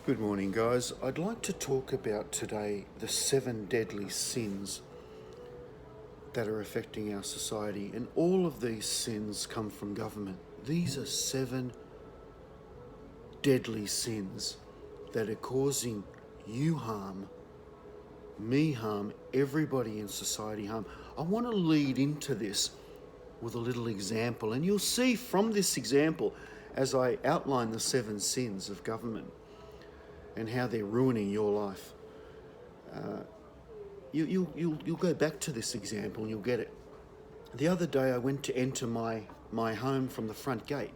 Good morning, guys. I'd like to talk about today the 7 deadly sins that are affecting our society, and all of these sins come from government. These are 7 deadly sins that are causing you harm, me harm, everybody in society harm. I want to lead into this with a little example, and you'll see from this example, as I outline the 7 sins of government and how they're ruining your life. You'll go back to this example and you'll get it. The other day I went to enter my home from the front gate,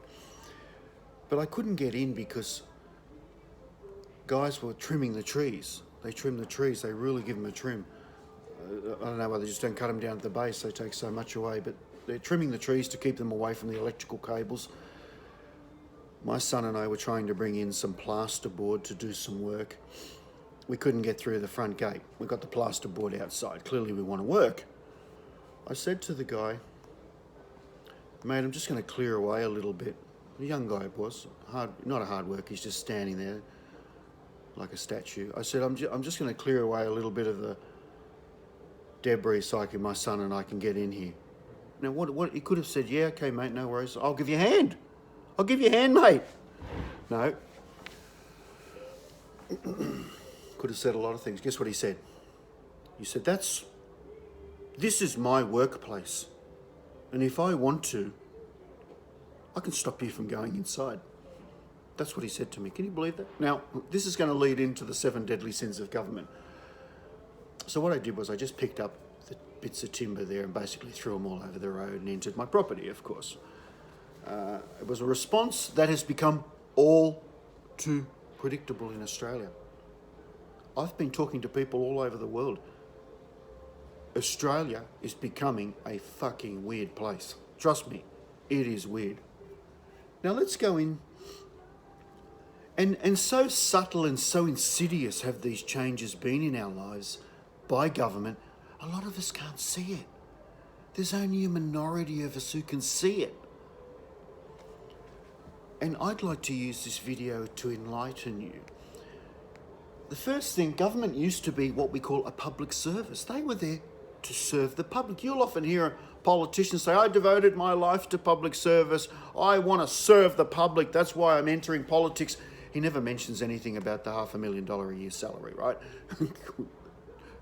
but I couldn't get in because guys were trimming the trees. They trim the trees, they really give them a trim. I don't know whether they just don't cut them down at the base, they take so much away, but they're trimming the trees to keep them away from the electrical cables. My son and I were trying to bring in some plasterboard to do some work. We couldn't get through the front gate. We got the plasterboard outside. Clearly we want to work. I said to the guy, "Mate, I'm just going to clear away a little bit." A young guy was, not a hard worker, he's just standing there like a statue. I said, I'm just going to clear away a little bit of the debris so my son and I can get in here. Now, what he could have said, "Yeah, okay, mate, no worries. I'll give you a hand. I'll give you a hand, mate." No. Could have said a lot of things. Guess what he said? He said, "This is my workplace. And if I want to, I can stop you from going inside." That's what he said to me. Can you believe that? Now, this is going to lead into the 7 deadly sins of government. So what I did was I just picked up the bits of timber there and basically threw them all over the road and entered my property, of course. It was a response that has become all too predictable in Australia. I've been talking to people all over the world. Australia is becoming a fucking weird place. Trust me, it is weird. Now let's go in. And so subtle and so insidious have these changes been in our lives by government, a lot of us can't see it. There's only a minority of us who can see it. And I'd like to use this video to enlighten you. The first thing, government used to be what we call a public service. They were there to serve the public. You'll often hear a politician say, "I devoted my life to public service. I want to serve the public. That's why I'm entering politics." He never mentions anything about the $500,000 a year salary, right?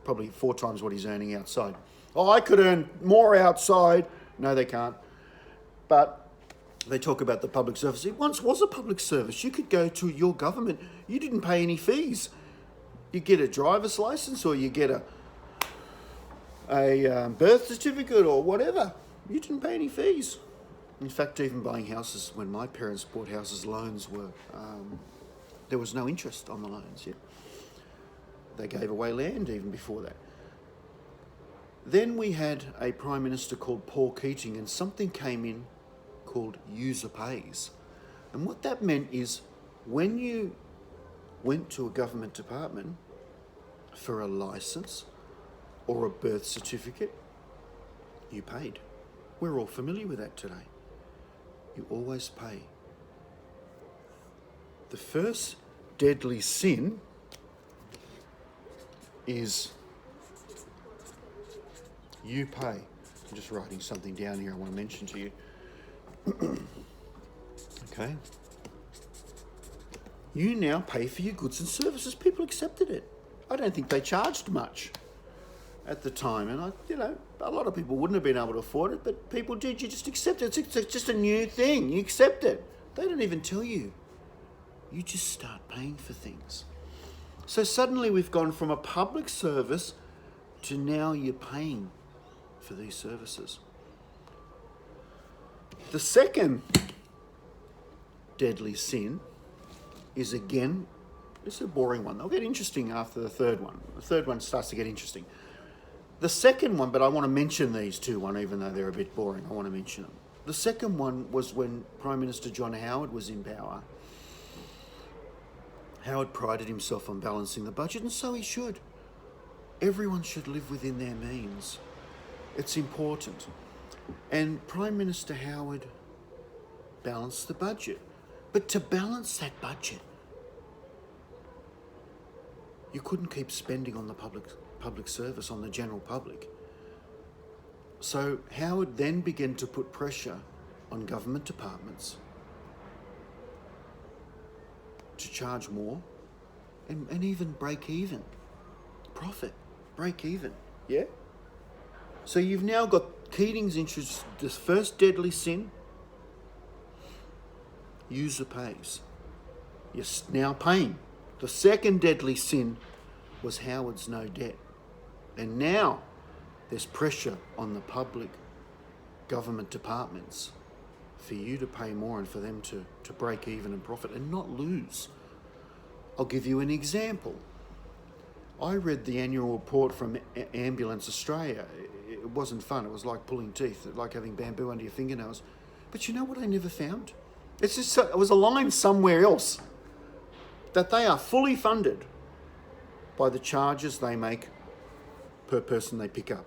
Probably 4 times what he's earning outside. "Oh, I could earn more outside." No, they can't. But they talk about the public service. It once was a public service. You could go to your government. You didn't pay any fees. You get a driver's license or you get a birth certificate or whatever. You didn't pay any fees. In fact, even buying houses, when my parents bought houses, loans were, there was no interest on the loans yet. They gave away land even before that. Then we had a Prime Minister called Paul Keating, and something came in called user pays. And what that meant is when you went to a government department for a license or a birth certificate, you paid. We're all familiar with that today. You always pay. The first deadly sin is you pay. I'm just writing something down here I want to mention to you. Okay. You now pay for your goods and services. People accepted it. I don't think they charged much at the time. And a lot of people wouldn't have been able to afford it, but people did. You just accept it. It's just a new thing. You accept it. They don't even tell you. You just start paying for things. So suddenly we've gone from a public service to now you're paying for these services. The second deadly sin is, again, it's a boring one. They'll get interesting after the third one. The third one starts to get interesting. The second one, but I want to mention these two, even though they're a bit boring, I want to mention them. The second one was when Prime Minister John Howard was in power. Howard prided himself on balancing the budget, and so he should. Everyone should live within their means. It's important. And Prime Minister Howard balanced the budget. But to balance that budget, You couldn't keep spending on the public service, on the general public. So Howard then began to put pressure on government departments to charge more and even break even. Profit, break even, yeah? So you've now got Keating's introduced the first deadly sin, user pays. You're now paying. The second deadly sin was Howard's no debt. And now there's pressure on the public government departments for you to pay more and for them to break even and profit and not lose. I'll give you an example. I read the annual report from Ambulance Australia. It wasn't fun. It was like pulling teeth, like having bamboo under your fingernails. But you know what I never found? It was a line somewhere else that they are fully funded by the charges they make per person they pick up.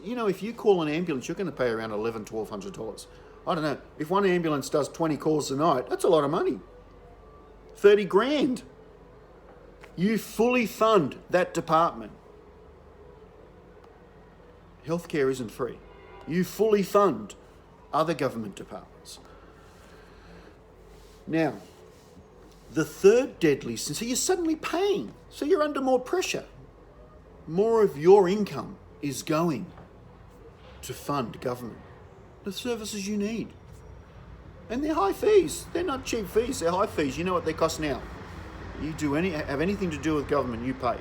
You know, if you call an ambulance, you're going to pay around $1,100, $1,200. I don't know. If one ambulance does 20 calls a night, that's a lot of money. 30 grand. You fully fund that department. Healthcare isn't free. You fully fund other government departments. Now, the third deadly sin, so you're suddenly paying, so you're under more pressure. More of your income is going to fund government, the services you need. And they're high fees. They're not cheap fees, they're high fees. You know what they cost now. You have anything to do with government, you pay.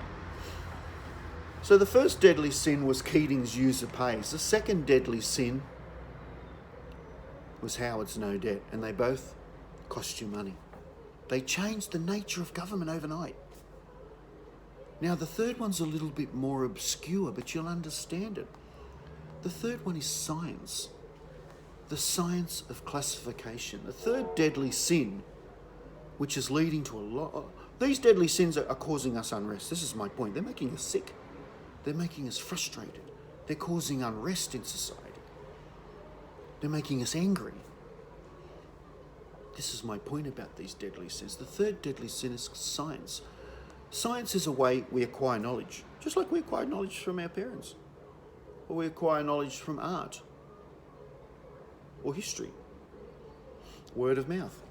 So the first deadly sin was Keating's user pays. The second deadly sin was Howard's no debt, and they both cost you money. They changed the nature of government overnight. Now the third one's a little bit more obscure, but you'll understand it. The third one is science. The science of classification. The third deadly sin, which is leading to a lot... These deadly sins are causing us unrest. This is my point. They're making us sick. They're making us frustrated. They're causing unrest in society. They're making us angry. This is my point about these deadly sins. The third deadly sin is science. Science is a way we acquire knowledge, just like we acquire knowledge from our parents, or we acquire knowledge from art, or history, word of mouth.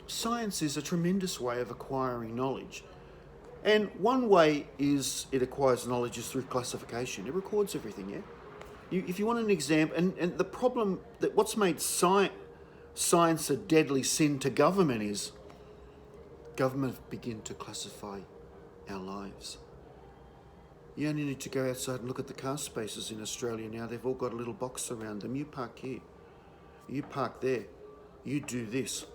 Science is a tremendous way of acquiring knowledge. And one way is it acquires knowledge is through classification. It records everything, yeah? If you want an example, and the problem that what's made science a deadly sin to government is government begin to classify our lives. You only need to go outside and look at the car spaces in Australia now. They've all got a little box around them. You park here. You park there. You do this.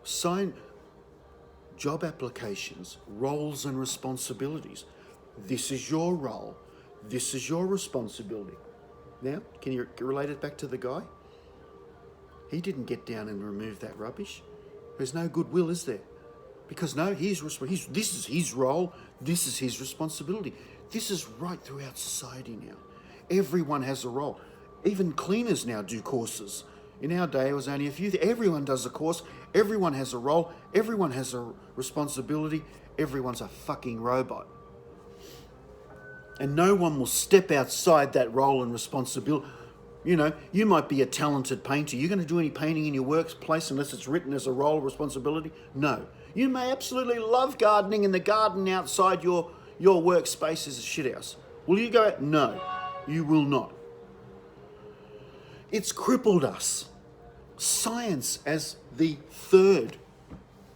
Sign job applications, roles and responsibilities. This is your role. This is your responsibility. Now, can you relate it back to the guy? He didn't get down and remove that rubbish. There's no goodwill, is there? Because no, this is his role, this is his responsibility. This is right throughout society now. Everyone has a role. Even cleaners now do courses. In our day, it was only a few. Everyone does a course. Everyone has a role. Everyone has a responsibility. Everyone's a fucking robot. And no one will step outside that role and responsibility. You know, you might be a talented painter. You're going to do any painting in your workplace unless it's written as a role or responsibility? No. You may absolutely love gardening and the garden outside your workspace is a shithouse. Will you go out? No, you will not. It's crippled us. Science as the third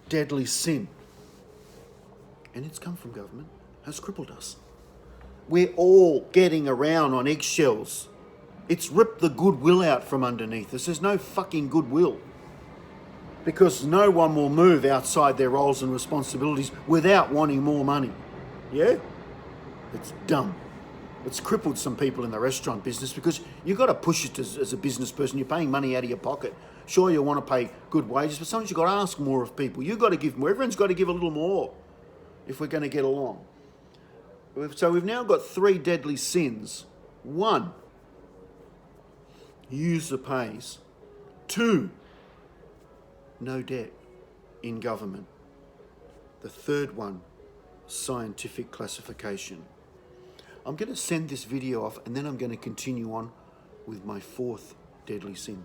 deadly sin, and it's come from government, has crippled us. We're all getting around on eggshells. It's ripped the goodwill out from underneath us. There's no fucking goodwill. Because no one will move outside their roles and responsibilities without wanting more money. Yeah? It's dumb. It's crippled some people in the restaurant business because you've got to push it as a business person. You're paying money out of your pocket. Sure, you want to pay good wages, but sometimes you've got to ask more of people. You've got to give more. Everyone's got to give a little more if we're going to get along. So we've now got three deadly sins. 1, user pays. 2, no debt in government. The third one, scientific classification. I'm going to send this video off and then I'm going to continue on with my fourth deadly sin.